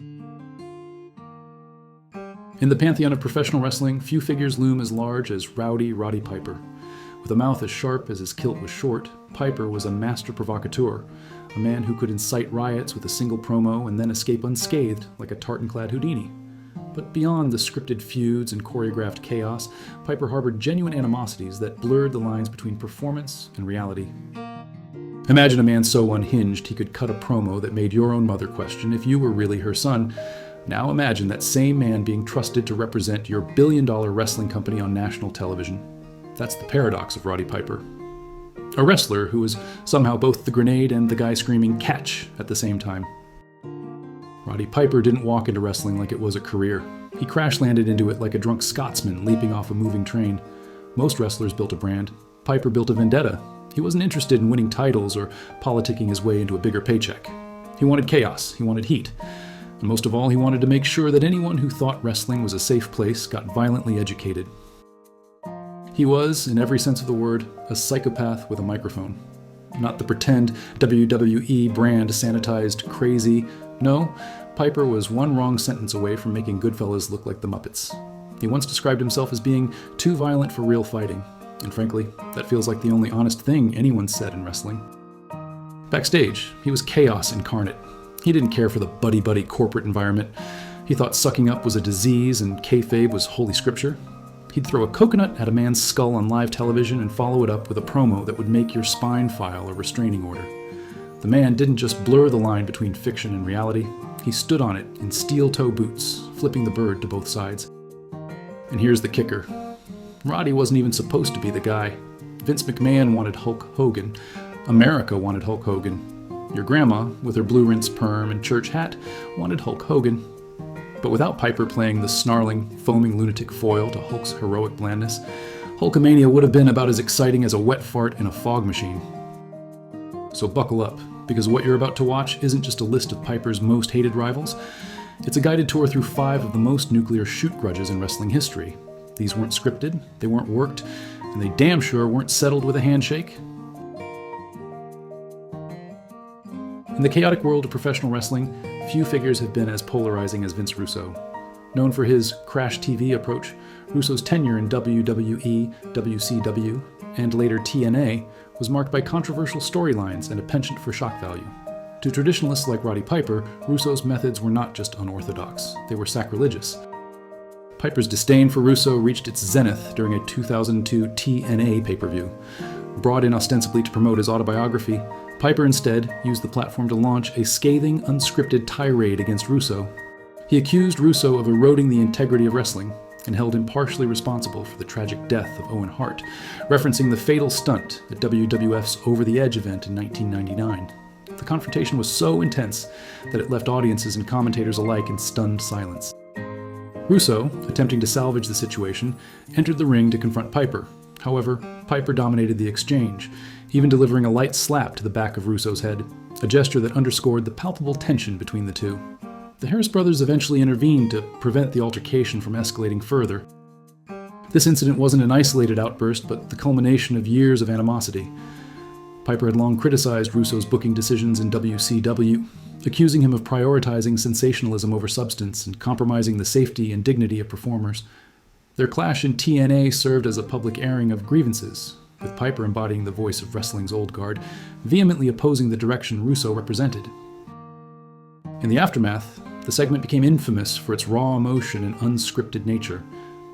In the pantheon of professional wrestling, few figures loom as large as Rowdy Roddy Piper. With a mouth as sharp as his kilt was short, Piper was a master provocateur, a man who could incite riots with a single promo and then escape unscathed like a tartan-clad Houdini. But beyond the scripted feuds and choreographed chaos, Piper harbored genuine animosities that blurred the lines between performance and reality. Imagine a man so unhinged he could cut a promo that made your own mother question if you were really her son. Now imagine that same man being trusted to represent your billion-dollar wrestling company on national television. That's the paradox of Roddy Piper. A wrestler who was somehow both the grenade and the guy screaming "catch" at the same time. Roddy Piper didn't walk into wrestling like it was a career. He crash-landed into it like a drunk Scotsman leaping off a moving train. Most wrestlers built a brand. Piper built a vendetta. He wasn't interested in winning titles or politicking his way into a bigger paycheck. He wanted chaos. He wanted heat. And most of all, he wanted to make sure that anyone who thought wrestling was a safe place got violently educated. He was, in every sense of the word, a psychopath with a microphone. Not the pretend WWE brand sanitized crazy. No, Piper was one wrong sentence away from making Goodfellas look like the Muppets. He once described himself as being too violent for real fighting. And frankly, that feels like the only honest thing anyone said in wrestling. Backstage, he was chaos incarnate. He didn't care for the buddy-buddy corporate environment. He thought sucking up was a disease and kayfabe was holy scripture. He'd throw a coconut at a man's skull on live television and follow it up with a promo that would make your spine file a restraining order. The man didn't just blur the line between fiction and reality. He stood on it in steel-toe boots, flipping the bird to both sides. And here's the kicker. Roddy wasn't even supposed to be the guy. Vince McMahon wanted Hulk Hogan. America wanted Hulk Hogan. Your grandma, with her blue rinse perm and church hat, wanted Hulk Hogan. But without Piper playing the snarling, foaming lunatic foil to Hulk's heroic blandness, Hulkamania would have been about as exciting as a wet fart in a fog machine. So buckle up, because what you're about to watch isn't just a list of Piper's most hated rivals. It's a guided tour through 5 of the most nuclear shoot grudges in wrestling history. These weren't scripted, they weren't worked, and they damn sure weren't settled with a handshake. In the chaotic world of professional wrestling, few figures have been as polarizing as Vince Russo. Known for his crash TV approach, Russo's tenure in WWE, WCW, and later TNA was marked by controversial storylines and a penchant for shock value. To traditionalists like Roddy Piper, Russo's methods were not just unorthodox, they were sacrilegious. Piper's disdain for Russo reached its zenith during a 2002 TNA pay-per-view. Brought in ostensibly to promote his autobiography, Piper instead used the platform to launch a scathing, unscripted tirade against Russo. He accused Russo of eroding the integrity of wrestling and held him partially responsible for the tragic death of Owen Hart, referencing the fatal stunt at WWF's Over the Edge event in 1999. The confrontation was so intense that it left audiences and commentators alike in stunned silence. Russo, attempting to salvage the situation, entered the ring to confront Piper. However, Piper dominated the exchange, even delivering a light slap to the back of Russo's head, a gesture that underscored the palpable tension between the two. The Harris brothers eventually intervened to prevent the altercation from escalating further. This incident wasn't an isolated outburst, but the culmination of years of animosity. Piper had long criticized Russo's booking decisions in WCW, accusing him of prioritizing sensationalism over substance and compromising the safety and dignity of performers. Their clash in TNA served as a public airing of grievances, with Piper embodying the voice of wrestling's old guard, vehemently opposing the direction Russo represented. In the aftermath, the segment became infamous for its raw emotion and unscripted nature.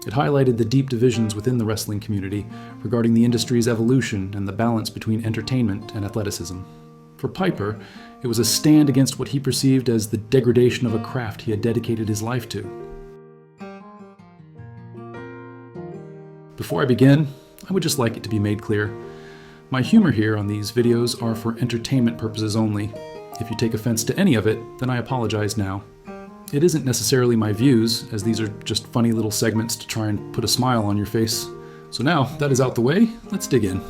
It highlighted the deep divisions within the wrestling community regarding the industry's evolution and the balance between entertainment and athleticism. For Piper, it was a stand against what he perceived as the degradation of a craft he had dedicated his life to. Before I begin, I would just like it to be made clear. My humor here on these videos are for entertainment purposes only. If you take offense to any of it, then I apologize now. It isn't necessarily my views, as these are just funny little segments to try and put a smile on your face. So now that is out the way, let's dig in.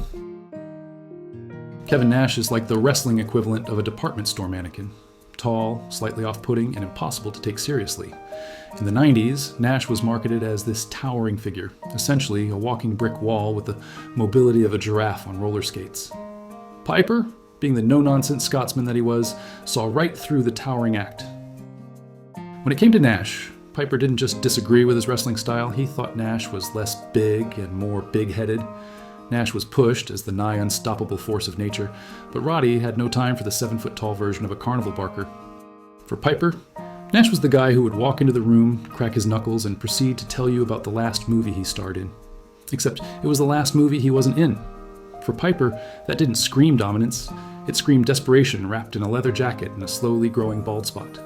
Kevin Nash is like the wrestling equivalent of a department store mannequin. Tall, slightly off-putting, and impossible to take seriously. In the 90s, Nash was marketed as this towering figure, essentially a walking brick wall with the mobility of a giraffe on roller skates. Piper, being the no-nonsense Scotsman that he was, saw right through the towering act. When it came to Nash, Piper didn't just disagree with his wrestling style, he thought Nash was less big and more big-headed. Nash was pushed as the nigh unstoppable force of nature, but Roddy had no time for the 7-foot-tall version of a carnival barker. For Piper, Nash was the guy who would walk into the room, crack his knuckles, and proceed to tell you about the last movie he starred in. Except it was the last movie he wasn't in. For Piper, that didn't scream dominance, it screamed desperation wrapped in a leather jacket and a slowly growing bald spot.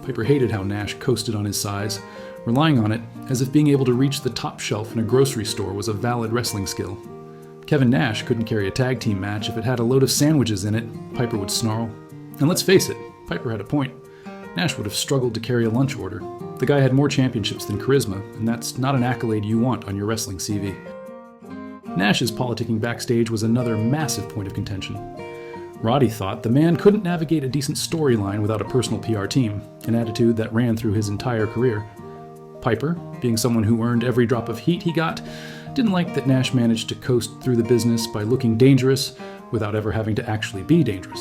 Piper hated how Nash coasted on his size, relying on it as if being able to reach the top shelf in a grocery store was a valid wrestling skill. Kevin Nash couldn't carry a tag team match if it had a load of sandwiches in it, Piper would snarl. And let's face it, Piper had a point. Nash would have struggled to carry a lunch order. The guy had more championships than charisma, and that's not an accolade you want on your wrestling CV. Nash's politicking backstage was another massive point of contention. Roddy thought the man couldn't navigate a decent storyline without a personal PR team, an attitude that ran through his entire career. Piper, being someone who earned every drop of heat he got, didn't like that Nash managed to coast through the business by looking dangerous without ever having to actually be dangerous.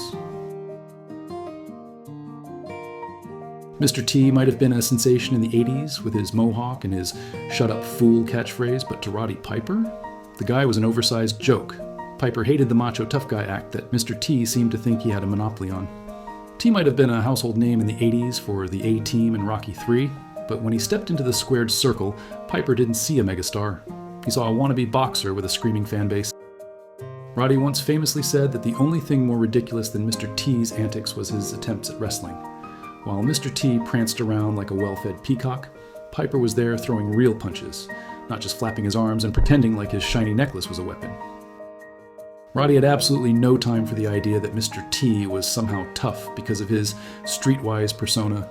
Mr. T might have been a sensation in the 80s with his mohawk and his "shut up fool" catchphrase, but to Roddy Piper, the guy was an oversized joke. Piper hated the macho tough guy act that Mr. T seemed to think he had a monopoly on. T might have been a household name in the 80s for the A-Team and Rocky III, but when he stepped into the squared circle, Piper didn't see a megastar. He saw a wannabe boxer with a screaming fan base. Roddy once famously said that the only thing more ridiculous than Mr. T's antics was his attempts at wrestling. While Mr. T pranced around like a well-fed peacock, Piper was there throwing real punches, not just flapping his arms and pretending like his shiny necklace was a weapon. Roddy had absolutely no time for the idea that Mr. T was somehow tough because of his streetwise persona.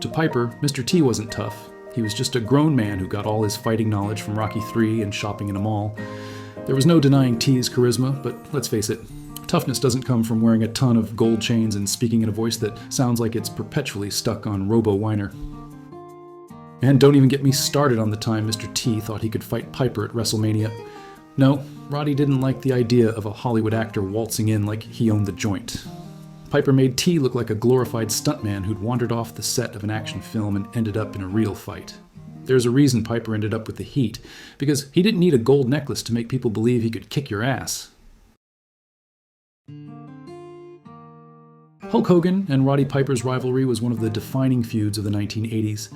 To Piper, Mr. T wasn't tough. He was just a grown man who got all his fighting knowledge from Rocky III and shopping in a mall. There was no denying T's charisma, but let's face it, toughness doesn't come from wearing a ton of gold chains and speaking in a voice that sounds like it's perpetually stuck on robo-whiner. And don't even get me started on the time Mr. T thought he could fight Piper at WrestleMania. No, Roddy didn't like the idea of a Hollywood actor waltzing in like he owned the joint. Piper made T look like a glorified stuntman who'd wandered off the set of an action film and ended up in a real fight. There's a reason Piper ended up with the heat, because he didn't need a gold necklace to make people believe he could kick your ass. Hulk Hogan and Roddy Piper's rivalry was one of the defining feuds of the 1980s,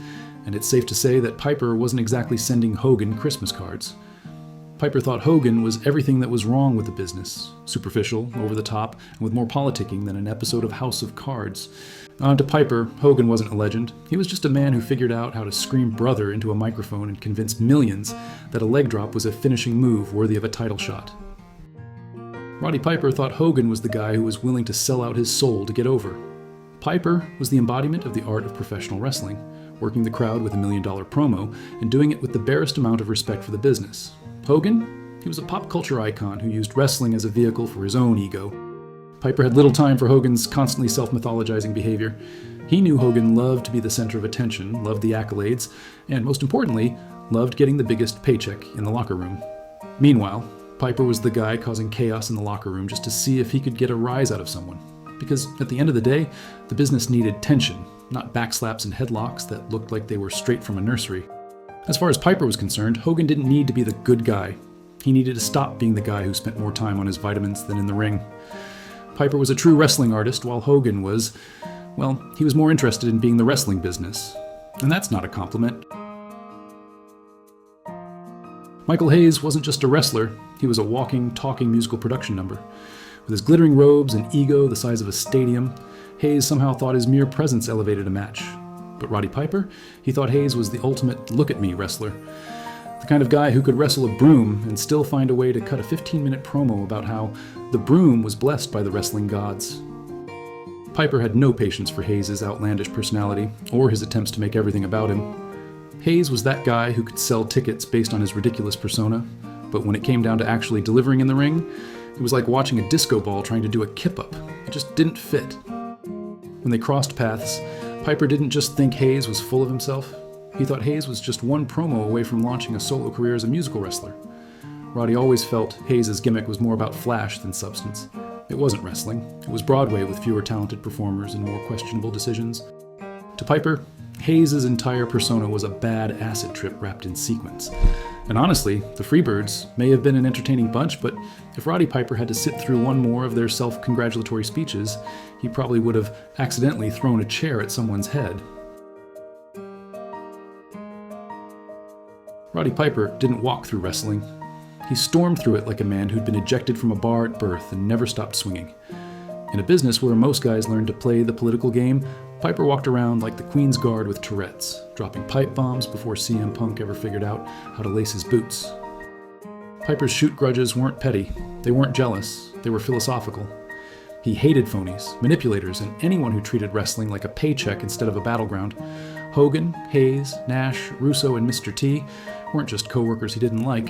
and it's safe to say that Piper wasn't exactly sending Hogan Christmas cards. Piper thought Hogan was everything that was wrong with the business, superficial, over the top, and with more politicking than an episode of House of Cards. To Piper, Hogan wasn't a legend. He was just a man who figured out how to scream brother into a microphone and convince millions that a leg drop was a finishing move worthy of a title shot. Roddy Piper thought Hogan was the guy who was willing to sell out his soul to get over. Piper was the embodiment of the art of professional wrestling, working the crowd with $1 million promo and doing it with the barest amount of respect for the business. Hogan? He was a pop culture icon who used wrestling as a vehicle for his own ego. Piper had little time for Hogan's constantly self-mythologizing behavior. He knew Hogan loved to be the center of attention, loved the accolades, and most importantly, loved getting the biggest paycheck in the locker room. Meanwhile, Piper was the guy causing chaos in the locker room just to see if he could get a rise out of someone. Because at the end of the day, the business needed tension, not backslaps and headlocks that looked like they were straight from a nursery. As far as Piper was concerned, Hogan didn't need to be the good guy. He needed to stop being the guy who spent more time on his vitamins than in the ring. Piper was a true wrestling artist, while Hogan was, well, he was more interested in being the wrestling business. And that's not a compliment. Michael Hayes wasn't just a wrestler, he was a walking, talking musical production number. With his glittering robes and ego the size of a stadium, Hayes somehow thought his mere presence elevated a match. But Roddy Piper, he thought Hayes was the ultimate look-at-me wrestler. The kind of guy who could wrestle a broom and still find a way to cut a 15-minute promo about how the broom was blessed by the wrestling gods. Piper had no patience for Hayes' outlandish personality, or his attempts to make everything about him. Hayes was that guy who could sell tickets based on his ridiculous persona, but when it came down to actually delivering in the ring, it was like watching a disco ball trying to do a kip-up. It just didn't fit. When they crossed paths, Piper didn't just think Hayes was full of himself. He thought Hayes was just one promo away from launching a solo career as a musical wrestler. Roddy always felt Hayes' gimmick was more about flash than substance. It wasn't wrestling. It was Broadway with fewer talented performers and more questionable decisions. To Piper, Hayes' entire persona was a bad acid trip wrapped in sequins. And honestly, the Freebirds may have been an entertaining bunch, but if Roddy Piper had to sit through one more of their self-congratulatory speeches, he probably would have accidentally thrown a chair at someone's head. Roddy Piper didn't walk through wrestling. He stormed through it like a man who'd been ejected from a bar at birth and never stopped swinging. In a business where most guys learned to play the political game, Piper walked around like the Queen's Guard with Tourette's, dropping pipe bombs before CM Punk ever figured out how to lace his boots. Piper's shoot grudges weren't petty, they weren't jealous, they were philosophical. He hated phonies, manipulators, and anyone who treated wrestling like a paycheck instead of a battleground. Hogan, Hayes, Nash, Russo, and Mr. T weren't just co-workers he didn't like.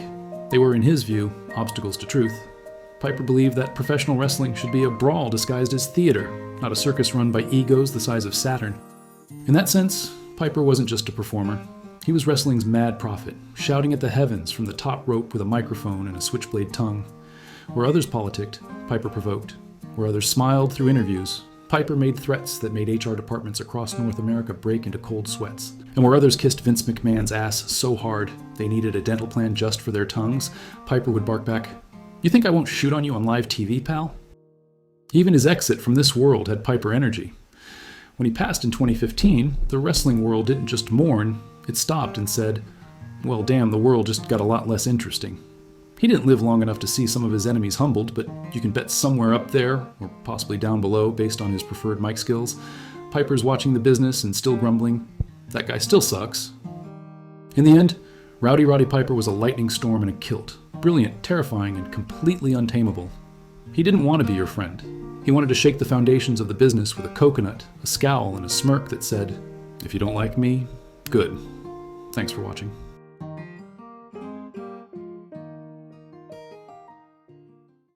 They were, in his view, obstacles to truth. Piper believed that professional wrestling should be a brawl disguised as theater, not a circus run by egos the size of Saturn. In that sense, Piper wasn't just a performer. He was wrestling's mad prophet, shouting at the heavens from the top rope with a microphone and a switchblade tongue. Where others politicked, Piper provoked. Where others smiled through interviews, Piper made threats that made HR departments across North America break into cold sweats. And where others kissed Vince McMahon's ass so hard they needed a dental plan just for their tongues, Piper would bark back, "You think I won't shoot on you on live TV, pal?" Even his exit from this world had Piper energy. When he passed in 2015, the wrestling world didn't just mourn, it stopped and said, well, damn, the world just got a lot less interesting. He didn't live long enough to see some of his enemies humbled, but you can bet somewhere up there, or possibly down below based on his preferred mic skills, Piper's watching the business and still grumbling, that guy still sucks. In the end, Rowdy Roddy Piper was a lightning storm in a kilt, brilliant, terrifying, and completely untamable. He didn't want to be your friend. He wanted to shake the foundations of the business with a coconut, a scowl, and a smirk that said, "If you don't like me, good." Thanks for watching.